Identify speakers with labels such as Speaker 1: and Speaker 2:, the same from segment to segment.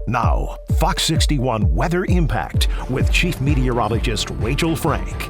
Speaker 1: Now, Fox 61 Weather Impact with Chief Meteorologist Rachel Frank.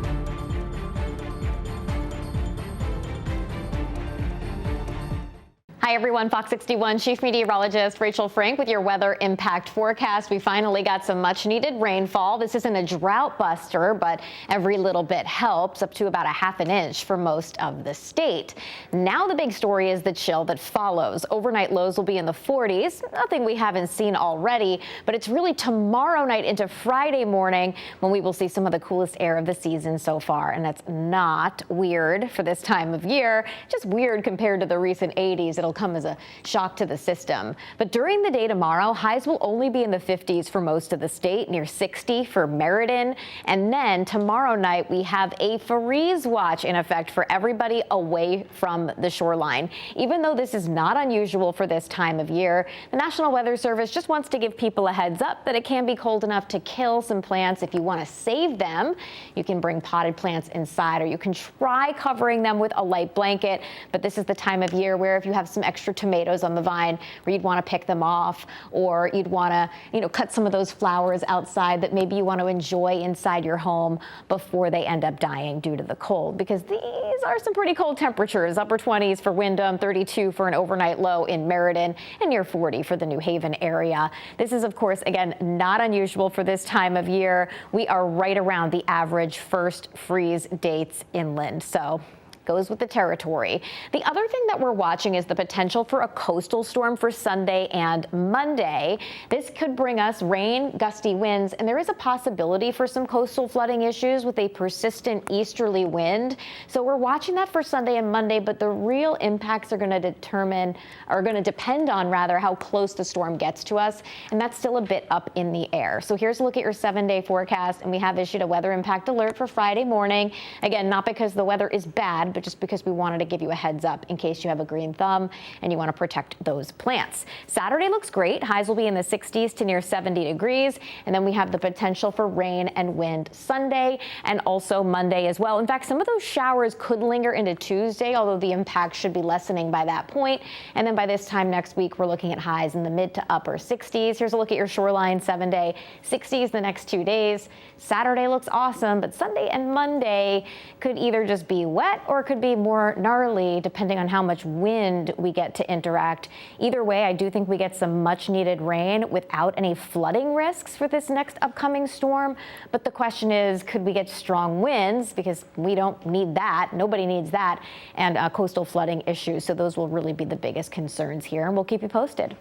Speaker 2: Hi everyone, Fox 61 Chief Meteorologist Rachel Frank with your weather impact forecast. We finally got some much needed rainfall. This isn't a drought buster, but every little bit helps, up to about a half an inch for most of the state. Now the big story is the chill that follows. Overnight lows will be in the 40s, nothing we haven't seen already, but it's really tomorrow night into Friday morning when we will see some of the coolest air of the season so far. And that's not weird for this time of year, just weird compared to the recent 80s. It'll come as a shock to the system. But during the day tomorrow, highs will only be in the 50s for most of the state, near 60 for Meriden. And then tomorrow night, we have a freeze watch in effect for everybody away from the shoreline. Even though this is not unusual for this time of year, the National Weather Service just wants to give people a heads up that it can be cold enough to kill some plants. If you want to save them, you can bring potted plants inside, or you can try covering them with a light blanket. But this is the time of year where if you have some extra tomatoes on the vine where you'd want to pick them off, or you'd want to, cut some of those flowers outside that maybe you want to enjoy inside your home before they end up dying due to the cold, because these are some pretty cold temperatures. Upper 20s for Windham, 32 for an overnight low in Meriden, and near 40 for the New Haven area. This is, of course, again, not unusual for this time of year. We are right around the average first freeze dates inland. So goes with the territory. The other thing that we're watching is the potential for a coastal storm for Sunday and Monday. This could bring us rain, gusty winds, and there is a possibility for some coastal flooding issues with a persistent easterly wind. So we're watching that for Sunday and Monday, but the real impacts are going to depend on how close the storm gets to us, and that's still a bit up in the air. So here's a look at your 7-day forecast, and we have issued a weather impact alert for Friday morning. Again, not because the weather is bad, but just because we wanted to give you a heads up in case you have a green thumb and you want to protect those plants. Saturday looks great. Highs will be in the 60s to near 70 degrees. And then we have the potential for rain and wind Sunday and also Monday as well. In fact, some of those showers could linger into Tuesday, although the impact should be lessening by that point. And then by this time next week, we're looking at highs in the mid to upper 60s. Here's a look at your shoreline 7-day 60s the next 2 days. Saturday looks awesome, but Sunday and Monday could either just be wet or could be more gnarly depending on how much wind we get to interact. Either way, I do think we get some much needed rain without any flooding risks for this next upcoming storm. But the question is, could we get strong winds? Because we don't need that. Nobody needs that. And coastal flooding issues. So those will really be the biggest concerns here, and we'll keep you posted.